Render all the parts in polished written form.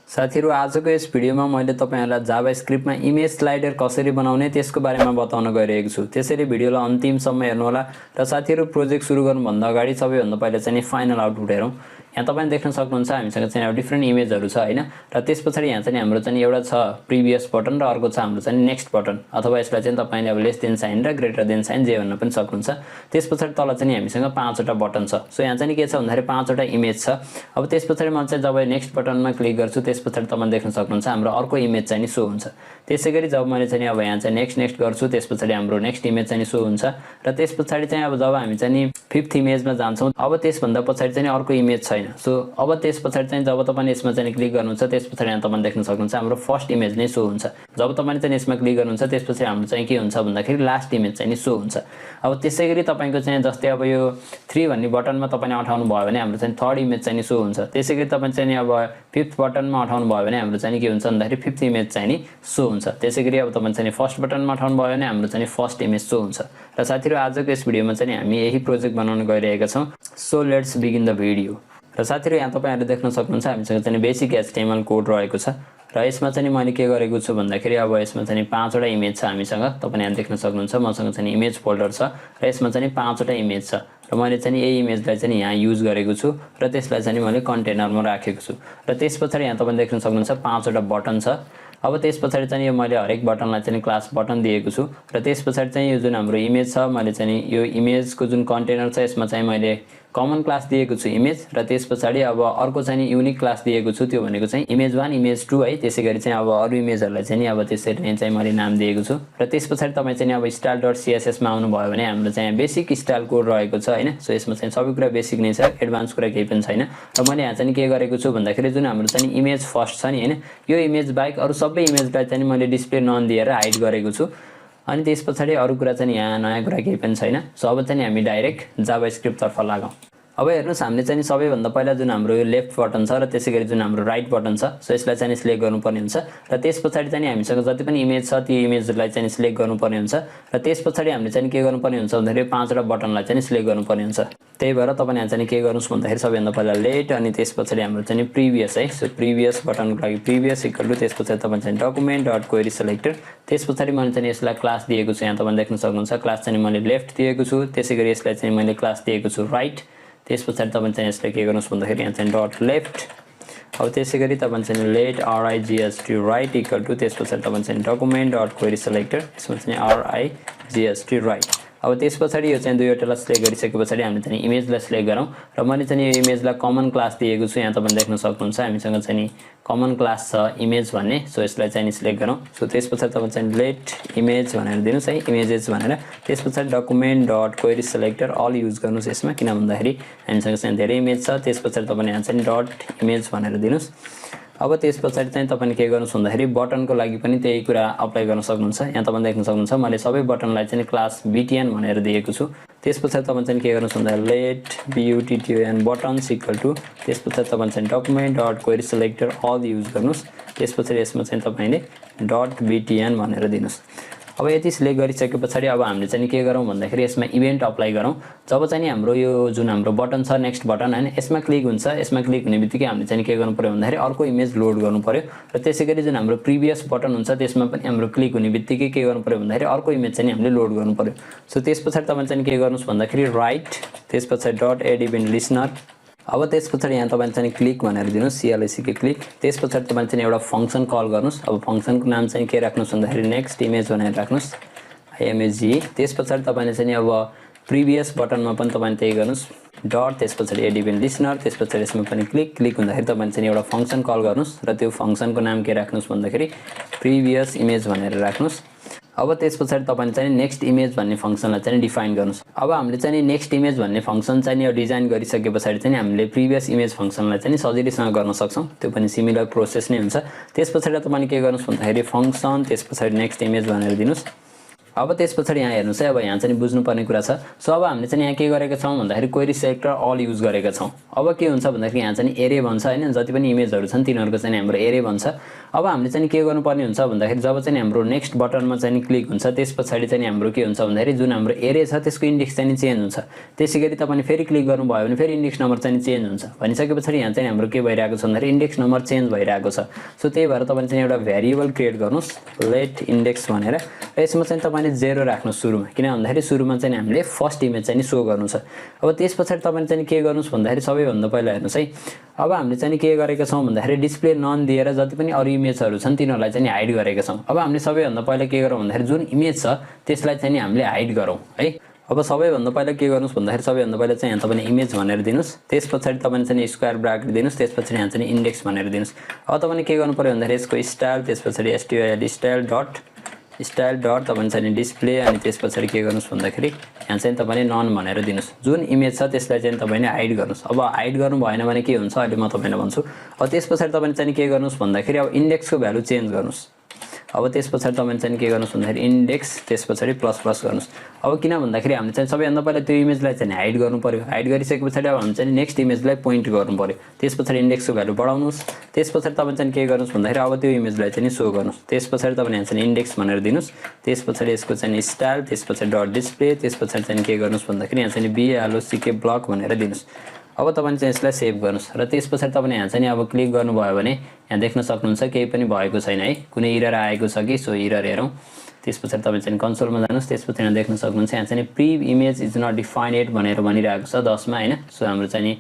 साथीहरु आजको यस भिडियोमा मैले तपाईहरुलाई जावास्क्रिप्टमा इमेज स्लाइडर कसरी बनाउने त्यसको बारेमा बताउन गइरहेको छु। त्यसैले भिडियोलाई अन्तिमसम्म हेर्नु होला र साथीहरु प्रोजेक्ट सुरु गर्नुभन्दा अगाडि सबैभन्दा पहिला चाहिँ फाइनल आउटपुट हेरौं। यहाँ तपाईले देख्न सक्नुहुन्छ हामीसँग चाहिँ डिफरेन्ट इमेजहरु छ हैन र त्यसपछि यहाँ चाहिँ हाम्रो चाहिँ एउटा छ प्रिभियस बटन र अर्को छ हाम्रो चाहिँ नेक्स्ट बटन अथवा यसलाई चाहिँ तपाईले अब लेस देन साइन र ग्रेटर देन साइन जे भन्न पनि सक्नुहुन्छ। त्यसपछि तल चाहिँ हामीसँग 5 वटा बटन छ। सो यहाँ चाहिँ के छ भन्दाखेरि 5 वटा इमेज छ। अब त्यसपछि म चाहिँ जब नेक्स्ट बटनमा क्लिक गर्छु त्यसपछि तपाईले देख्न सक्नुहुन्छ हाम्रो अर्को इमेज चाहिँ नि सो हुन्छ। त्यसैगरी जब मैले चाहिँ अब यहाँ चाहिँ नेक्स्ट गर्छु त्यसपछि हाम्रो नेक्स्ट इमेज चाहिँ सो हुन्छ र त्यसपछि चाहिँ अब जब हामी चाहिँ नि 5th इमेजमा जान्छौं अब त्यसभन्दा पछाडी चाहिँ अर्को इमेज छैन। सो अब त्यसपछि चाहिँ जब तपाईले यसमा चाहिँ क्लिक गर्नुहुन्छ त्यसपछि यहाँ तपाईले देख्न सक्नुहुन्छ हाम्रो फर्स्ट इमेज नै सो हुन्छ। जब तपाईले चाहिँ यसमा क्लिक गर्नुहुन्छ त्यसपछि हाम्रो चाहिँ के हुन्छ भन्दाखेरि लास्ट इमेज चाहिँ नि सो हुन्छ। अब त्यसैगरी तपाईको चाहिँ जस्तै अब यो 3 भन्ने बटनमा तपाईले अठाउनु भयो भने हाम्रो चाहिँ थर्ड इमेज चाहिँ नि सो हुन्छ। त्यसैगरी तपाईले चाहिँ अब 5th बटनमा अठाउनु भयो भने हाम्रो चाहिँ के हुन्छ भन्दाखेरि 5th इमेज चाहिँ नि सो हुन्छ। त्यसैगरी अब तपाईले चाहिँ फर्स्ट बटनमा अठाउनु भयो भने हाम्रो चाहिँ फर्स्ट इमेज सो हुन्छ। र साथीहरु आजको यस भिडियोमा चाहिँ हामी यही प्रोजेक्ट बनाउन गइरहेका छौं। So let's begin the video. र साथीहरु यहाँ तपाईहरुले देख्न सक्नुहुन्छ हामीसँग चाहिँ बेसिक HTML कोड रहेको छ र यसमा चाहिँ मैले के गरेको छु भन्दाखेरि अब यसमा चाहिँ 5 वटा इमेज छ हामीसँग। तपाईले यहाँ देख्न सक्नुहुन्छ मसँग चाहिँ इमेज फोल्डर छ र यसमा चाहिँ 5 वटा इमेज छ र मैले चाहिँ यही इमेजलाई चाहिँ यहाँ युज गरेको छु र त्यसलाई चाहिँ मैले कन्टेनरमा राखेको छु। र त्यसपछि यहाँ तपाईले देख्न सक्नुहुन्छ 5 वटा बटन छ। अब त्यसपछि चाहिँ यो मैले हरेक बटनलाई चाहिँ क्लास बटन दिएको छु र त्यसपछि चाहिँ यो जुन हाम्रो इमेज छ मैले चाहिँ यो इमेजको जुन कन्टेनर छ यसमा चाहिँ मैले कमन क्लास दिएको छु इमेज र त्यसपछि अब अर्को चाहिँ युनिक क्लास दिएको छु त्यो भनेको चाहिँ इमेज 1 इमेज 2 है। त्यसैगरी चाहिँ अब अरु इमेजहरुलाई चाहिँ अब त्यसरी नै चाहिँ मैले नाम दिएको छु र त्यसपछि तपाई चाहिँ अब style.css मा आउनु भयो भने हाम्रो चाहिँ बेसिक स्टाइल कोड रहेको छ हैन। सो यसमा चाहिँ सबै कुरा बेसिक नै छ, एडभान्स कुरा केही पनि छैन। र मैले यहाँ चाहिँ के गरेको छु भन्दाखेरि जुन हाम्रो चाहिँ इमेज फर्स्ट छ नि हैन यो इमेज बाइक अरु सबै इमेजलाई चाहिँ मैले डिस्प्ले नन दिएर हाइड गरेको छु। अनि त्यसपछि अरु कुरा चाहिँ यहाँ नयाँ कुरा केही पनि छैन। सो अब चाहिँ हामी डाइरेक्ट जावास्क्रिप्ट तर्फ लागौं। अब हेर्नुस् हामीले चाहिँ सबैभन्दा पहिला जुन हाम्रो यो लेफ्ट बटन छ र त्यसैगरी जुन हाम्रो राइट बटन छ सो यसलाई चाहिँ सिलेक्ट गर्नुपर्ने हुन्छ र त्यसपछि चाहिँ हामीसँग जति पनि इमेज छ त्यो इमेजलाई चाहिँ सिलेक्ट गर्नुपर्ने हुन्छ र त्यसपछि हामीले चाहिँ के गर्नुपर्ने हुन्छ भन्दाखेरि 5 वटा बटनलाई चाहिँ सिलेक्ट गर्नुपर्ने हुन्छ। त्यही भएर तपाईले यहाँ चाहिँ के गर्नुस् भन्दाखेरि सबैभन्दा पहिला लेट अनि त्यसपछि हाम्रो चाहिँ प्रिभियस है। सो प्रिभियस बटनको लागि प्रिभियस इक्वल टु त्यसपछि तपाईले चाहिँ document.query selector त्यसपछि मैले चाहिँ यसलाई क्लास दिएको छु। यहाँ तपाईले देख्न सक्नुहुन्छ क्लास चाहिँ मैले लेफ्ट दिएको छु। त्यसैगरी यसलाई चाहिँ मैले क्लास दिएको छु राइट। त्यसपछि तपाईले चाहिँ यसलाई के गर्नुस् भन्दाखेरि यहाँ चाहिँ डट लेफ्ट। अब त्यसैगरी तपाईले चाहिँ let rigst right equal to त्यसपछि तपाईले चाहिँ document.query selector यसमा चाहिँ rigst राइट। अब त्यसपछि यो चाहिँ दुईवटालाई सिलेक्ट गरिसकेपछि हामीले चाहिँ इमेजलाई सिलेक्ट गरौँ र मैले चाहिँ यो इमेजलाई कमन क्लास दिएको छु। यहाँ तपाईले देख्न सक्नुहुन्छ हामीसँग चाहिँ कमन क्लास छ इमेज भन्ने। सो यसलाई चाहिँ सिलेक्ट गरौँ। सो त्यसपछि तपाईले चाहिँ लेट इमेज भनेर दिनुस् है, इमेजेस भनेर। त्यसपछि document.query selector अल युज गर्नुस् यसमा किन भन्दाखेरि हामीसँग चाहिँ धेरै इमेज छ। त्यसपछि तपाईले यहाँ चाहिँ डट इमेज भनेर दिनुस्। अब त्यसपछि चाहिँ तपाईले के गर्नुस् भन्दाखेरि बटनको लागि पनि त्यही कुरा अप्लाई गर्न सक्नुहुन्छ। यहाँ तपाईले देख्न सक्नुहुन्छ मैले सबै बटनलाई चाहिँ क्लास btn भनेर दिएको छु। त्यसपछि तपाईले चाहिँ के गर्नुस् भन्दा let button buttons equal to त्यसपछि तपाईले चाहिँ document.query selector अल युज गर्नुस्। त्यसपछि यसमा चाहिँ तपाईले .btn भनेर दिनुस्। अब यति सिलेक्ट गरिसकेपछि अब हामीले चाहिँ के गरौँ भन्दाखेरि यसमा इभेन्ट अप्लाई गरौँ। जब चाहिँ हाम्रो यो जुन हाम्रो बटन छ नेक्स्ट बटन हैन यसमा क्लिक हुन्छ, यसमा क्लिक हुने बित्तिकै हामीले चाहिँ के गर्नु पर्यो भन्दाखेरि अर्को इमेज लोड गर्नु पर्यो र त्यसैगरी जुन हाम्रो प्रिभियस बटन हुन्छ त्यसमा पनि हाम्रो क्लिक हुने बित्तिकै के गर्नु पर्यो भन्दाखेरि अर्को इमेज चाहिँ हामीले लोड गर्नु पर्यो। सो त्यसपछि तपाईले चाहिँ के गर्नुस् भन्दाखेरि राइट त्यसपछि डट एड इभेन्ट लिसनर। अब त्यसपछि यहाँ तपाईले चाहिँ क्लिक भनेर दिनुस् CLIC के क्लिक। त्यसपछि तपाईले चाहिँ एउटा फंक्सन कल गर्नुस्। अब फंक्सनको नाम चाहिँ के राख्नुस् भन्दाखेरि नेक्स्ट इमेज भनेर राख्नुस् img। त्यसपछि तपाईले चाहिँ अब प्रिभियस बटनमा पनि तपाईले त्यही गर्नुस् डट त्यसपछि एड इभेन्ट लिसनर। त्यसपछि यसमा पनि क्लिक हुँदाखेरि तपाईले चाहिँ एउटा फंक्सन कल गर्नुस् र त्यो फंक्सनको नाम के राख्नुस् भन्दाखेरि प्रिभियस इमेज भनेर राख्नुस्। अब त्यसपछि तपाईले चाहिँ नेक्स्ट इमेज भन्ने फंक्सनलाई चाहिँ डिफाइन गर्नुस्। अब हामीले चाहिँ नेक्स्ट इमेज भन्ने फंक्सन चाहिँ यो डिजाइन गरिसकेपछि चाहिँ हामीले प्रिभियस इमेज फंक्सनलाई चाहिँ सजिलैसँग गर्न सक्छौं। त्यो पनि सिमिलर प्रोसेस नै हुन्छ। त्यसपछि तपाईले के गर्नुस् भन्दाखेरि फंक्सन त्यसपछि नेक्स्ट इमेज भनेर दिनुस्। अब त्यसपछि यहाँ हेर्नुस् है, अब यहाँ चाहिँ बुझ्नुपर्ने कुरा छ। सो अब हामीले चाहिँ यहाँ के गरेका छौँ भन्दाखेरि क्वेरी सेलेक्टर अल युज गरेका छौँ। अब के हुन्छ भन्दाखेरि यहाँ चाहिँ एरे भन्छ हैन, जति पनि इमेजहरू छन् तिनीहरूको चाहिँ हाम्रो एरे भन्छ। अब हामीले चाहिँ के गर्नुपर्ने हुन्छ भन्दाखेरि जब चाहिँ हाम्रो नेक्स्ट बटनमा चाहिँ क्लिक हुन्छ त्यसपछि चाहिँ हाम्रो के हुन्छ भन्दाखेरि जुन हाम्रो एरे छ त्यसको इन्डेक्स चाहिँ चेन्ज हुन्छ। त्यसैगरी तपाईले फेरि क्लिक गर्नुभयो भने फेरि इन्डेक्स नम्बर चाहिँ चेन्ज हुन्छ। भनिसकेपछि यहाँ चाहिँ हाम्रो के भइरहेको छ भन्दाखेरि इन्डेक्स नम्बर चेन्ज भइरहेको छ। सो त्यही भएर तपाईले चाहिँ एउटा भेरिएबल क्रिएट गर्नुस् लेट इन्डेक्स भनेर, र यसमा चाहिँ तपाईले 0 राख्नु सुरुमा, किन भन्दाखेरि सुरुमा चाहिँ हामीले फर्स्ट इमेज चाहिँ सो गर्नु छ। अब त्यसपछि तपाईले चाहिँ के गर्नुस् भन्दाखेरि सबैभन्दा पहिला हेर्नुस् है, अब हामीले चाहिँ के गरेका छौँ भन्दाखेरि डिस्प्ले नन दिएर जति पनि अरु इमेजहरू छन् तिनीहरूलाई चाहिँ हाइड गरेका छौँ। अब हामीले सबैभन्दा पहिला के गरौँ भन्दाखेरि जुन इमेज छ त्यसलाई चाहिँ हामीले हाइड गरौँ है। अब सबैभन्दा पहिला के गर्नुस् भन्दाखेरि सबैभन्दा पहिला चाहिँ यहाँ तपाईले इमेज भनेर दिनुस्, त्यसपछि तपाईले चाहिँ स्क्वायर ब्राकेट दिनुस्, त्यसपछि यहाँ चाहिँ इन्डेक्स भनेर दिनुस्। अब तपाईले के गर्नु पर्यो भन्दाखेरि यसको स्टाइल, त्यसपछि एसटीआइएल स्टाइल डट तपाईले चाहिँ डिस्प्ले, अनि त्यसपछि के गर्नुस् भन्दाखेरि यहाँ चाहिँ तपाईले नन भनेर दिनुस्। जुन इमेज छ त्यसलाई चाहिँ तपाईले हाइड गर्नुस्। अब हाइड गर्नु भएन भने के हुन्छ अहिले म तपाईलाई भन्छु। अब त्यसपछि तपाईले चाहिँ के गर्नुस् भन्दाखेरि अब इन्डेक्सको भ्यालु चेन्ज गर्नुस्। अब त्यसपछि तपाईले चाहिँ के गर्नुस् भन्दाखेरि इन्डेक्स त्यसपछि प्लस गर्नुस्। अब किन भन्दाखेरि हामीले चाहिँ सबैभन्दा पहिला त्यो इमेजलाई चाहिँ हाइड गर्नु पर्यो। हाइड गरिसकेपछि अब हामी चाहिँ नेक्स्ट इमेजलाई पोइन्ट गर्नु पर्यो। त्यसपछि इन्डेक्सको भ्यालु बढाउनुस्। त्यसपछि तपाईले चाहिँ के गर्नुस् भन्दाखेरि अब त्यो इमेजलाई चाहिँ सो गर्नुस्। त्यसपछि तपाईले यहाँ चाहिँ इन्डेक्स भनेर दिनुस्, त्यसपछि यसको चाहिँ स्टाइल, त्यसपछि डट डिस्प्ले, त्यसपछि चाहिँ के गर्नुस् भन्दाखेरि यहाँ चाहिँ BLOCK ब्लक भनेर दिनुस्। अब तपाईले चाहिँ यसलाई सेभ गर्नुस्, र त्यसपछि तपाईले यहाँ चाहिँ अब क्लिक गर्नुभयो भने यहाँ देख्न सक्नुहुन्छ केही पनि भएको छैन है, कुनै एरर आएको छ कि। सो एरर हेरौँ। त्यसपछि तपाईले चाहिँ कन्सोलमा जानुस्, त्यसपछि यहाँ देख्न सक्नुहुन्छ यहाँ चाहिँ प्रिभ इमेज इज नट डिफाइन्ड भनेर भनिरहेको छ 10 मा हैन। सो हाम्रो चाहिँ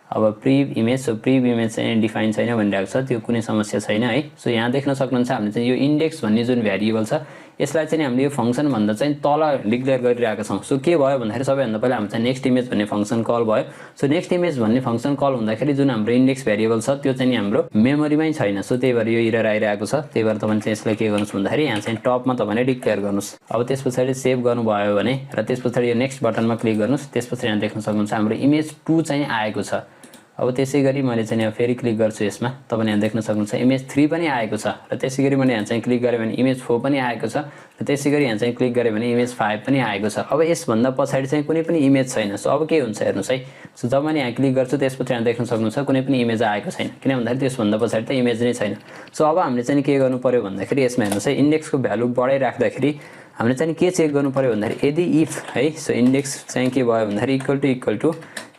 अब प्रिभ इमेज, सो प्रिभ इमेज चाहिँ डिफाइन छैन भनिरहेको छ, त्यो कुनै समस्या छैन है। सो यहाँ देख्न सक्नुहुन्छ हामीले चाहिँ यो इन्डेक्स भन्ने जुन भेरिएबल छ यसलाई चाहिँ हामीले यो फंक्सन भन्दा चाहिँ तल डिक्लेयर गरिरहेका छौं। सो के भयो भन्दाखेरि सबैभन्दा पहिला हाम्रो चाहिँ नेक्स्ट इमेज भन्ने फंक्सन कल भयो। सो नेक्स्ट इमेज भन्ने फंक्सन कल हुँदाखेरि जुन हाम्रो इन्डेक्स भेरिएबल छ त्यो चाहिँ हाम्रो मेमोरीमै छैन। सो त्यही भएर यो एरर आइरहेको छ। त्यही भएर तपाईले चाहिँ यसलाई के गर्नुस् भन्दाखेरि यहाँ चाहिँ टपमा तपाईले डिक्लेयर गर्नुस्। अब त्यसपछि सेभ गर्नुभयो भने र त्यसपछि यो नेक्स्ट बटनमा क्लिक गर्नुस्। त्यसपछि यहाँ देख्न सक्नुहुन्छ हाम्रो इमेज 2 चाहिँ आएको छ। अब त्यसैगरी मैले चाहिँ यहाँ फेरि क्लिक गर्छु यसमा, तपाईले यहाँ देख्न सक्नुहुन्छ इमेज 3 पनि आएको छ र त्यसैगरी मैले यहाँ चाहिँ क्लिक गरे भने इमेज 4 पनि आएको छ र त्यसैगरी यहाँ चाहिँ क्लिक गरे भने इमेज 5 पनि आएको छ। अब यसभन्दा पछाडी चाहिँ कुनै पनि इमेज छैन। सो अब के हुन्छ हेर्नुस् है। सो जब मैले यहाँ क्लिक गर्छु त्यसपछि यहाँ देख्न सक्नुहुन्छ कुनै पनि इमेज आएको छैन, किन भन्दाखेरि त्यसभन्दा पछाडी त इमेज नै छैन। सो अब हामीले चाहिँ के गर्नु पर्यो भन्दाखेरि यसमा हेर्नुस् है, इन्डेक्सको भ्यालु बढाइ राख्दाखेरि हामीले चाहिँ के चेक गर्नु पर्यो भन्दाखेरि यदि इफ है, सो इन्डेक्स चाहिँ के भयो भन्दाखेरि इक्वल टु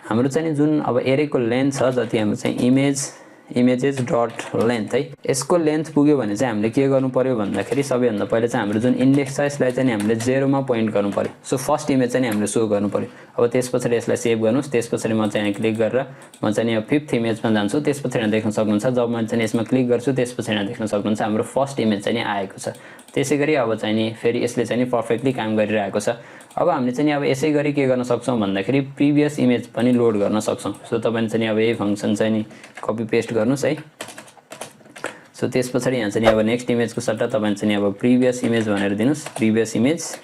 हाम्रो चाहिँ जुन अब एरेको लेन्थ छ जति हाम्रो चाहिँ इमेजेस डट लेन्थ है, यसको लेन्थ पुग्यो भने चाहिँ हामीले के गर्नु पर्यो भन्दाखेरि सबैभन्दा पहिले चाहिँ हाम्रो जुन इन्डेक्स छ यसलाई चाहिँ हामीले 0 मा पोइन्ट गर्नु पर्यो। सो फर्स्ट इमेज चाहिँ हामीले सो गर्नु पर्यो। अब त्यसपछि यसलाई सेभ गर्नुस्। त्यसपछि म चाहिँ यहाँ क्लिक गरेर म चाहिँ यहाँ 5th इमेजमा जान्छु। त्यसपछि यहाँ देख्न सक्नुहुन्छ जब म चाहिँ यसमा क्लिक गर्छु त्यसपछि यहाँ देख्न सक्नुहुन्छ हाम्रो फर्स्ट इमेज चाहिँ आएको छ। त्यसैगरी अब चाहिँ नि फेरि यसले चाहिँ नि पर्फेक्टली काम गरिरहेको छ। अब हामीले चाहिँ अब यसै गरी के गर्न सक्छौं भन्दाखेरि प्रिभियस इमेज पनि लोड गर्न सक्छौं। सो तपाईले चाहिँ अब यही फंक्सन चाहिँ नि कपी पेस्ट गर्नुस् है। सो त्यसपछि यहाँ चाहिँ अब नेक्स्ट इमेजको सट्टा तपाईले चाहिँ अब प्रिभियस इमेज भनेर दिनुस्, प्रिभियस इमेज।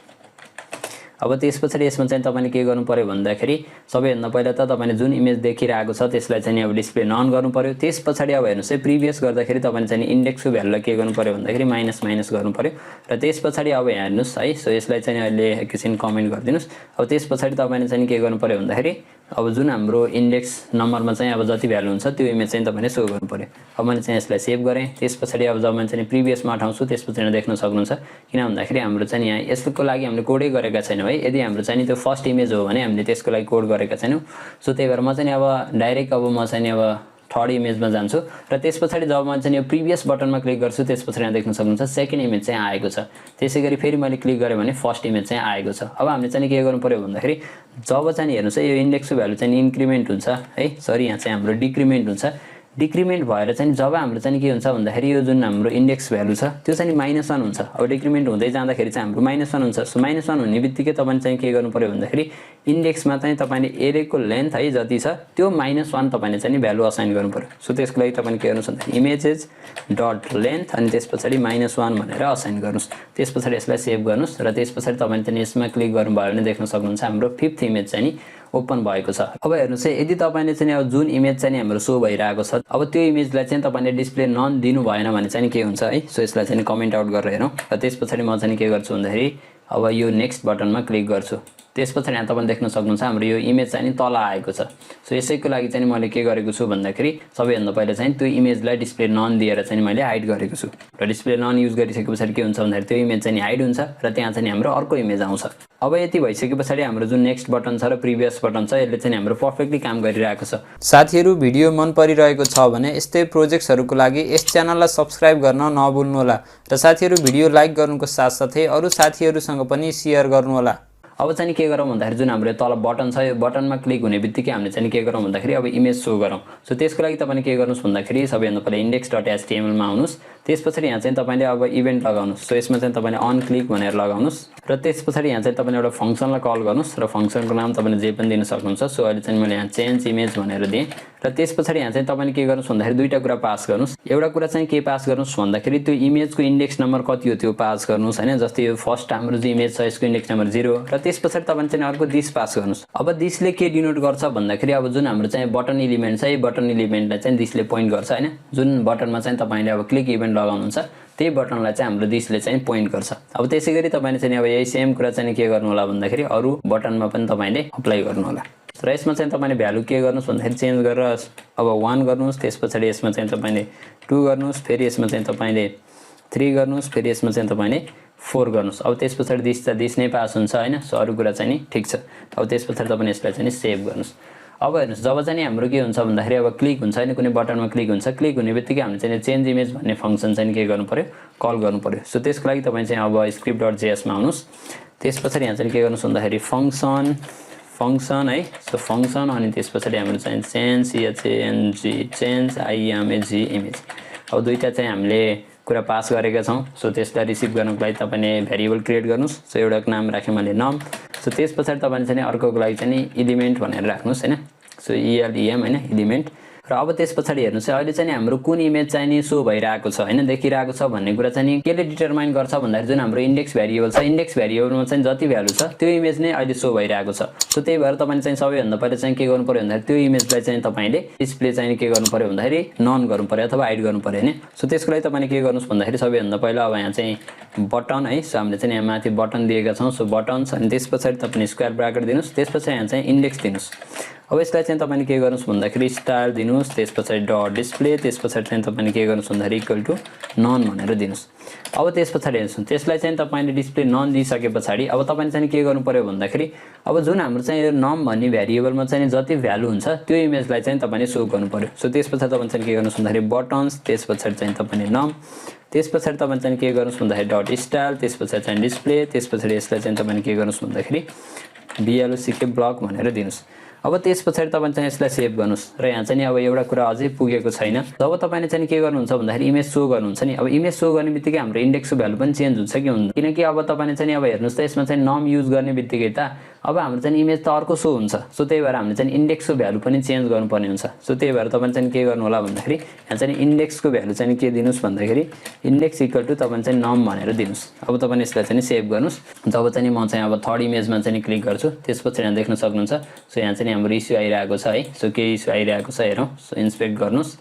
अब त्यसपछि यसमा चाहिँ तपाईले के गर्नु पर्यो भन्दाखेरि सबैभन्दा पहिला त तपाईले जुन इमेज देखिरहेको छ त्यसलाई चाहिँ अब डिस्प्ले नन गर्नु पर्यो। त्यसपछि अब हेर्नुस् है, प्रिभियस गर्दाखेरि तपाईले चाहिँ इन्डेक्सको भ्यालुलाई के गर्नु पर्यो भन्दाखेरि माइनस गर्नु पर्यो। र त्यसपछि अब यहाँ हेर्नुस् है, सो यसलाई चाहिँ अहिले एकैछिन कमेन्ट गरिदिनुस्। अब त्यसपछि तपाईले चाहिँ के गर्नु पर्यो भन्दाखेरि अब जुन हाम्रो इन्डेक्स नम्बरमा चाहिँ अब जति भ्यालु हुन्छ त्यो इमेज चाहिँ तपाईले सो गर्नु पर्यो। अब मैले चाहिँ यसलाई सेभ गरे। त्यसपछि अब जब मैले चाहिँ प्रिभियसमा उठाउँछु त्यसपछि देख्न सक्नुहुन्छ, किन भन्दाखेरि हाम्रो चाहिँ यहाँ यसको लागि हामीले कोडै गरेका छैनौँ है। यदि हाम्रो चाहिँ त्यो फर्स्ट इमेज हो भने हामीले त्यसको लागि कोड गरेका छैनौँ। सो त्यही भएर म चाहिँ अब डाइरेक्ट अब म चाहिँ अब थर्ड इमेजमा जान्छु र त्यसपछि जब म चाहिँ यो प्रिभियस बटनमा क्लिक गर्छु त्यसपछि यहाँ देख्न सक्नुहुन्छ सेकेन्ड इमेज चाहिँ आएको छ। त्यसैगरी फेरि मैले क्लिक गरे भने फर्स्ट इमेज चाहिँ आएको छ। अब हामीले चाहिँ के गर्नु पर्यो भन्दाखेरि जब चाहिँ हेर्नुस् है यो इन्डेक्सको भ्यालु चाहिँ इन्क्रिमेन्ट हुन्छ है, सरी यहाँ चाहिँ हाम्रो डिक्रिमेन्ट हुन्छ। डिक्रिमेन्ट भएर चाहिँ जब हाम्रो चाहिँ के हुन्छ भन्दाखेरि यो जुन हाम्रो इन्डेक्स भ्यालु छ त्यो चाहिँ -1 हुन्छ। अब डिक्रिमेन्ट हुँदै जाँदाखेरि चाहिँ हाम्रो -1 हुन्छ। सो -1 हुने बित्तिकै तपाईले चाहिँ के गर्नु पर्यो भन्दाखेरि इन्डेक्समा चाहिँ तपाईले एरेको लेन्थ है जति छ त्यो -1 तपाईले चाहिँ भ्यालु असाइन गर्नु पर्यो। सो त्यसको लागि तपाईले के गर्नुस् भन्दाखेरि इमेजेस डट लेन्थ अनि त्यसपछि -1 भनेर असाइन गर्नुस्। त्यसपछि यसलाई सेभ गर्नुस् र त्यसपछि तपाईले चाहिँ यसमा क्लिक गर्नुभयो भने देख्न सक्नुहुन्छ हाम्रो 5th इमेज चाहिँ ओपन भएको छ। अब हेर्नुस् है, यदि तपाईले चाहिँ अब जुन इमेज चाहिँ हाम्रो सो भइरहेको छ अब त्यो इमेजलाई चाहिँ तपाईले डिस्प्ले नन दिनु भएन भने चाहिँ के हुन्छ है। सो यसलाई चाहिँ कमेन्ट आउट गरेर हेरौँ। र त्यसपछि म चाहिँ के गर्छु भन्दाखेरि अब यो नेक्स्ट बटनमा क्लिक गर्छु। त्यसपछि यहाँ तपाईले देख्न सक्नुहुन्छ हाम्रो यो इमेज चाहिँ नि तल आएको छ। सो यसैको लागि चाहिँ मैले के गरेको छु भन्दाखेरि सबैभन्दा पहिले चाहिँ त्यो इमेजलाई डिस्प्ले नन दिएर चाहिँ मैले हाइड गरेको छु। र डिस्प्ले नन युज गरिसकेपछि के हुन्छ भन्दाखेरि त्यो इमेज चाहिँ हाइड हुन्छ र त्यहाँ चाहिँ हाम्रो अर्को इमेज आउँछ। अब यति भइसकेपछि हाम्रो जुन नेक्स्ट बटन छ र प्रिभियस बटन छ यसले चाहिँ हाम्रो पर्फेक्टली काम गरिरहेको छ। साथीहरु भिडियो मन परिरहेको छ भने यस्तै प्रोजेक्ट्सहरुको लागि यस च्यानललाई सब्स्क्राइब गर्न नभुल्नु होला र साथीहरु भिडियो लाइक गर्नुको साथसाथै अरु साथीहरुसँग पनि शेयर गर्नु होला। अब चाहिँ के गरौँ भन्दाखेरि जुन हाम्रो तल बटन छ यो बटनमा क्लिक हुने बित्तिकै हामीले चाहिँ के गरौँ भन्दाखेरि अब इमेज शो गरौँ। सो त्यसको लागि तपाईले के गर्नुस् भन्दाखेरि सबैभन्दा पहिले index.html मा आउनुस्। त्यसपछि यहाँ चाहिँ तपाईले अब इभेन्ट लगाउनुस्। सो यसमा चाहिँ तपाईले अन क्लिक भनेर लगाउनुस् र त्यसपछि यहाँ चाहिँ तपाईले एउटा फंक्सनलाई कल गर्नुस् र फंक्सनको नाम तपाईले जे पनि दिन सक्नुहुन्छ। सो अहिले चाहिँ मैले यहाँ चेन्ज इमेज भनेर दिएँ र त्यसपछि यहाँ चाहिँ तपाईले के गर्नुस् भन्दाखेरि दुईटा कुरा पास गर्नुस्। एउटा कुरा चाहिँ के पास गर्नुस् भन्दाखेरि त्यो इमेजको इन्डेक्स नम्बर कति हो त्यो पास गर्नुस् हैन। जस्तै यो फर्स्ट हाम्रो जो इमेज छ यसको इन्डेक्स नम्बर 0 र त्यसपछि तपाईले चाहिँ अर्को दिस पास गर्नुस्। अब दिसले के डिनोट गर्छ भन्दाखेरि अब जुन हाम्रो चाहिँ बटन एलिमेन्ट छ यो बटन एलिमेन्टलाई चाहिँ दिसले पोइन्ट गर्छ हैन। जुन बटनमा चाहिँ तपाईले अब क्लिक इभेन्ट लगाउनुहुन्छ त्यही बटनलाई चाहिँ हाम्रो दिसले चाहिँ पोइन्ट गर्छ। अब त्यसैगरी तपाईले चाहिँ अब यही सेम कुरा चाहिँ के गर्नु होला भन्दाखेरि अरु बटनमा पनि तपाईले अप्लाई गर्नु होला। र यसमा चाहिँ तपाईले भ्यालु के गर्नुस् भन्दाखेरि चेन्ज गरेर अब 1 गर्नुस्। त्यसपछि यसमा चाहिँ तपाईले 2 गर्नुस्। फेरि यसमा चाहिँ तपाईले 3 गर्नुस्। फेरि यसमा चाहिँ तपाईले 4 गर्नुस्। अब त्यसपछि दिस नै पास हुन्छ हैन। सो अरु कुरा चाहिँ नि ठीक छ। अब त्यसपछि तपाईले यसलाई चाहिँ सेभ गर्नुस्। अब हेर्नुस् जब चाहिँ हाम्रो के हुन्छ भन्दाखेरि अब क्लिक हुन्छ हैन कुनै बटनमा क्लिक हुन्छ। क्लिक हुने बित्तिकै हामीले चाहिँ चेन्ज इमेज भन्ने फंक्सन चाहिँ के गर्नु पर्यो कल गर्नु पर्यो। सो त्यसको लागि तपाई चाहिँ अब script.js मा आउनुस्। त्यसपछि यहाँ चाहिँ के गर्नुस् भन्दाखेरि फंक्सन है। सो फंक्सन अनि त्यसपछि हाम्रो चाहिँ चेन्ज इमेज। अब दुईटा चाहिँ हामीले कुरा पास गरेका छौं। सो त्यसलाई रिसिभ गर्नको लागि तपाईले भेरिएबल क्रिएट गर्नुस्। सो एउटाको नाम राखे मैले नम। सो त्यसपछि तपाईले चाहिँ अर्कोको लागि चाहिँ एलिमेन्ट भनेर राख्नुस् हैन। सो elem हैन एलिमेन्ट। र अब त्यसपछि हेर्नुस् अहिले चाहिँ हाम्रो कुन इमेज चाहिँ नि शो भइरहेको छ हैन देखिरहेको छ भन्ने कुरा चाहिँ केले डिटरमाइन गर्छ भन्दाखेरि जुन हाम्रो इन्डेक्स भेरिएबल छ इन्डेक्स भेरिएबलमा चाहिँ जति भ्यालु छ त्यो इमेज नै अहिले शो भइरहेको छ। सो त्यही भएर तपाईले चाहिँ सबैभन्दा पहिले चाहिँ के गर्नु पर्यो भन्दाखेरि त्यो इमेजलाई चाहिँ तपाईले डिस्प्ले चाहिँ के गर्नु पर्यो भन्दाखेरि नन गर्नु पर्यो अथवा हाइड गर्नु पर्यो हैन। सो त्यसको लागि तपाईले के गर्नुस् भन्दाखेरि सबैभन्दा पहिला अब यहाँ चाहिँ बटन है। सो हामीले चाहिँ यहाँ माथि बटन दिएका छौं। सो बटन्स अनि त्यसपछि तपाईले स्क्वायर ब्राकेट दिनुस्। त्यसपछि यहाँ चाहिँ इन्डेक्स दिनुस्। अब यसलाई चाहिँ तपाईले के गर्नुस् भन्दाखेरि स्टार दिनुस्। त्यसपछि डट डिस्प्ले। त्यसपछि चाहिँ तपाईले के गर्नुस् भन्दाखेरि इक्वल टु नन भनेर दिनुस्। अब त्यसपछि हेर्नुस् त्यसलाई चाहिँ तपाईले डिस्प्ले नन दिइसकेपछि अब तपाईले चाहिँ के गर्नु पर्यो भन्दाखेरि अब जुन हाम्रो चाहिँ यो नम भन्ने भेरिएबलमा चाहिँ जति भ्यालु हुन्छ त्यो इमेजलाई चाहिँ तपाईले शो गर्नु पर्यो। सो त्यसपछि तपाईले चाहिँ के गर्नुस् भन्दाखेरि बटन्स। त्यसपछि चाहिँ तपाईले नम। त्यसपछि तपाईले चाहिँ के गर्नुस् भन्दाखेरि डट स्टाइल। त्यसपछि चाहिँ डिस्प्ले। त्यसपछि यसलाई चाहिँ तपाईले के गर्नुस् भन्दाखेरि block ब्लक भनेर दिनुस्। अब त्यसपछि तपाईले चाहिँ यसलाई सेभ गर्नुस्। र यहाँ चाहिँ अब एउटा कुरा अझै पुगेको छैन। जब तपाईले चाहिँ के गर्नुहुन्छ भन्दाखेरि इमेज शो गर्नुहुन्छ नि अब इमेज शो गर्ने बित्तिकै हाम्रो इन्डेक्सको भ्यालु पनि चेन्ज हुन्छ कि हुँदैन किनकि अब तपाईले चाहिँ अब हेर्नुस् त यसमा चाहिँ नम युज गर्ने बित्तिकै त अब हाम्रो चाहिँ इमेज त अर्को शो हुन्छ। सो त्यही भएर हामीले चाहिँ इन्डेक्सको भ्यालु पनि चेन्ज गर्नुपर्ने हुन्छ। सो त्यही भएर तपाईले चाहिँ के गर्नु होला भन्दाखेरि यहाँ चाहिँ इन्डेक्सको भ्यालु चाहिँ के दिनुस् भन्दाखेरि इन्डेक्स इक्वल टु तपाईले चाहिँ नम भनेर दिनुस्। अब तपाईले यसलाई चाहिँ सेभ गर्नुस्। जब चाहिँ म चाहिँ अब थर्ड इमेजमा चाहिँ क्लिक गर्छु त्यसपछि यहाँ देख्न सक्नुहुन्छ। सो यहाँ चाहिँ हाम्रो इस्यु आइरहेको छ है। सो के इस्यु आइरहेको छ हेरौँ। सो इन्स्पेक्ट गर्नुस्।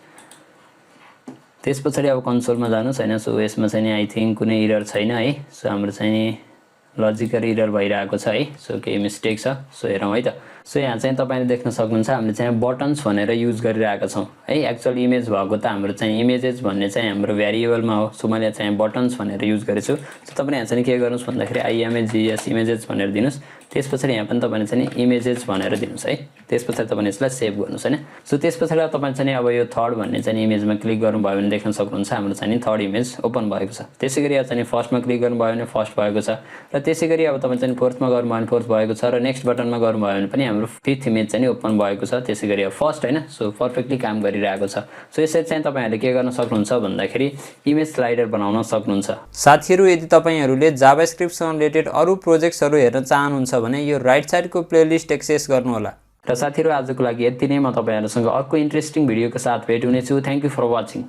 त्यसपछि अब कन्सोलमा जानुस् हैन। सो यसमा चाहिँ आई थिंक कुनै एरर छैन है। सो हाम्रो चाहिँ लजिकल एरर भइरहेको छ है। सो केही मिस्टेक छ। सो हेरौँ है त। सो यहाँ चाहिँ तपाईले देख्न सक्नुहुन्छ हामीले चाहिँ बटन्स भनेर युज गरिरहेका छौं है। एक्चुअल इमेज भएको त हाम्रो चाहिँ इमेजेस भन्ने चाहिँ हाम्रो भेरिएबलमा हो। सो मैले चाहिँ बटन्स भनेर युज गरेछु। सो तपाईले यहाँ चाहिँ के गर्नुस् भन्दाखेरि images भनेर दिनुस्। त्यसपछि यहाँ पनि तपाईले चाहिँ इमेजेस भनेर दिनुस् है। त्यसपछि तपाईले यसलाई सेभ गर्नुस् हैन। सो त्यसपछि तपाईले चाहिँ अब यो थर्ड भन्ने चाहिँ इमेजमा क्लिक गर्नुभयो भने देख्न सक्नुहुन्छ हाम्रो चाहिँ थर्ड इमेज ओपन भएको छ। त्यसैगरी अब चाहिँ फर्स्टमा क्लिक गर्नुभयो भने फर्स्ट भएको छ र त्यसैगरी अब तपाईले चाहिँ फोर्थमा गर्नुभयो भने फोर्थ भएको छ र नेक्स्ट बटनमा गर्नुभयो भने पनि हाम्रो फिफ्थ इमेज चाहिँ ओपन भएको छ। त्यसैगरी अब फर्स्ट हैन। सो पर्फेक्टली काम गरिरहेको छ। सो यसरी चाहिँ तपाईहरुले के गर्न सक्नुहुन्छ भन्दाखेरि इमेज स्लाइडर बनाउन सक्नुहुन्छ। साथीहरु यदि तपाईहरुले जावास्क्रिप्ट सँग रिलेटेड अरु प्रोजेक्ट्सहरु हेर्न चाहनुहुन्छ भने यो राइट साइडको प्लेलिस्ट एक्सेस गर्नु होला। र साथीहरु आजको लागि यति नै। म तपाईहरुसँग अर्को इन्ट्रेस्टिङ भिडियोको साथ भेट हुनेछु। Thank you for watching.